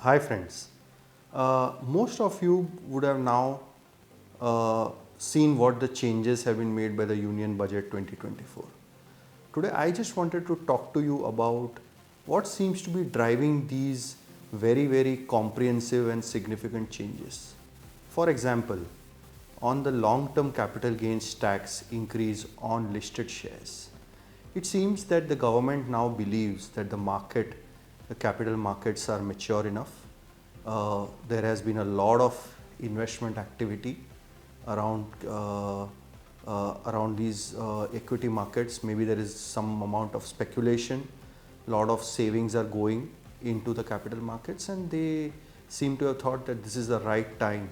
Hi friends, most of you would have now seen what the changes have been made by the Union Budget 2024. Today I just wanted to talk to you about what seems to be driving these very comprehensive and significant changes. For example, on the long-term capital gains tax increase on listed shares. It seems that the government now believes that the capital markets are mature enough. There has been a lot of investment activity around around these equity markets. Maybe there is some amount of speculation. A lot of savings are going into the capital markets, and they seem to have thought that this is the right time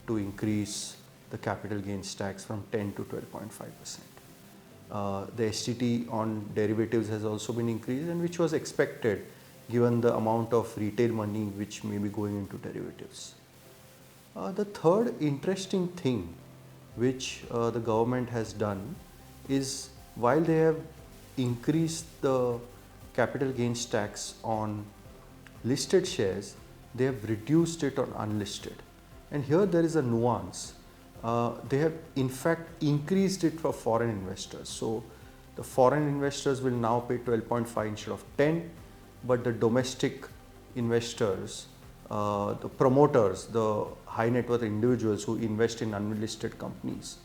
to increase the capital gains tax from 10 to 12.5%. The STT on derivatives has also been increased, and which was expected given the amount of retail money which may be going into derivatives. The third interesting thing which the government has done is, while they have increased the capital gains tax on listed shares, they have reduced it on unlisted. And here there is a nuance. They have in fact increased it for foreign investors. So the foreign investors will now pay 12.5 instead of 10, but the domestic investors, the promoters, the high net worth individuals who invest in unlisted companies,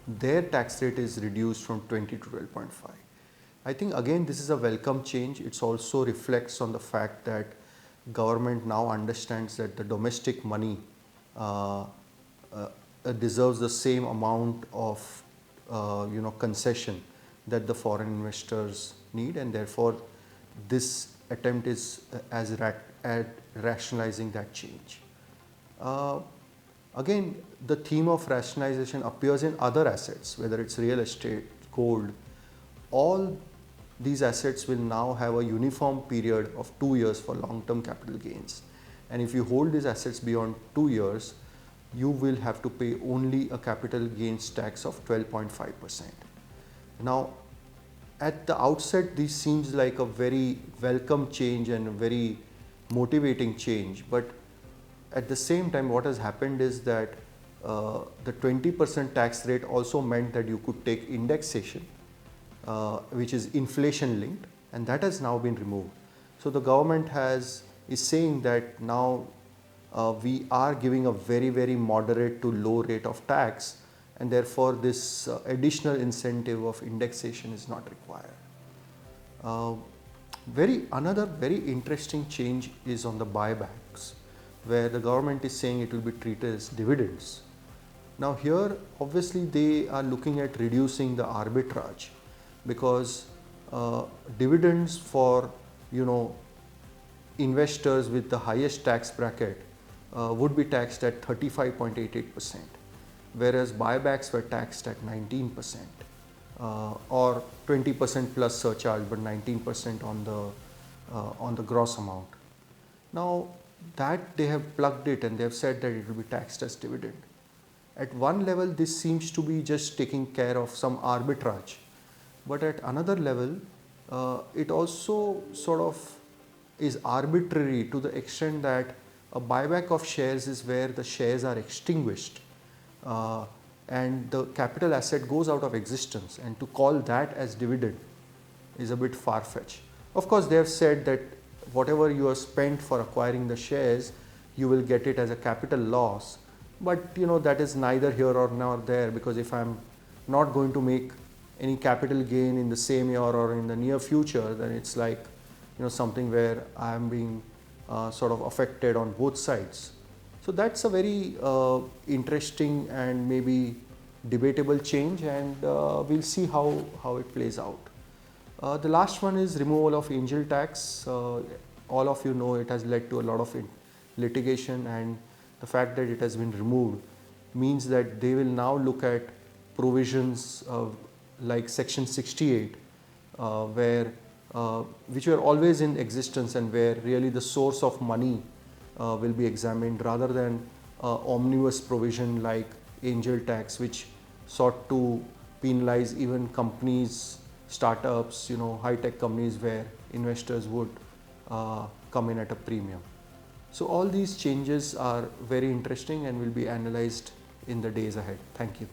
their tax rate is reduced from 20 to 12.5. I think again this is a welcome change. It also reflects on the fact that government now understands that the domestic money deserves the same amount of concession that the foreign investors need, and therefore this attempt is at rationalizing that change. Again, the theme of rationalization appears in other assets, whether it's real estate, gold. All these assets will now have a uniform period of 2 years for long-term capital gains. And if you hold these assets beyond 2 years, you will have to pay only a capital gains tax of 12.5%. Now, at the outset, this seems like a very welcome change and a very motivating change, but at the same time what has happened is that the 20% tax rate also meant that you could take indexation, which is inflation linked, and that has now been removed. So the government is saying that now we are giving a very moderate to low rate of tax, and therefore this additional incentive of indexation is not required. Another very interesting change is on the buybacks, where the government is saying it will be treated as dividends. Now here obviously they are looking at reducing the arbitrage, because dividends for investors with the highest tax bracket would be taxed at 35.88%, whereas buybacks were taxed at 19%, or 20% plus surcharge, but 19% on the gross amount. Now that they have plugged it and they have said that it will be taxed as dividend. At one level this seems to be just taking care of some arbitrage, but at another level it also sort of is arbitrary to the extent that a buyback of shares is where the shares are extinguished and the capital asset goes out of existence, and to call that as dividend is a bit far-fetched. Of course, they have said that whatever you have spent for acquiring the shares, you will get it as a capital loss, but that is neither here or nor there, because if I'm not going to make any capital gain in the same year or in the near future, then it's like something where I am being sort of affected on both sides. So that's a very interesting and maybe debatable change, and we'll see how it plays out. The last one is removal of angel tax. All of you know it has led to a lot of litigation, and the fact that it has been removed means that they will now look at provisions like section 68 which were always in existence, and where really the source of money will be examined, rather than omnibus provision like angel tax, which sought to penalize even companies, startups, high-tech companies where investors would come in at a premium. So all these changes are very interesting and will be analyzed in the days ahead. Thank you.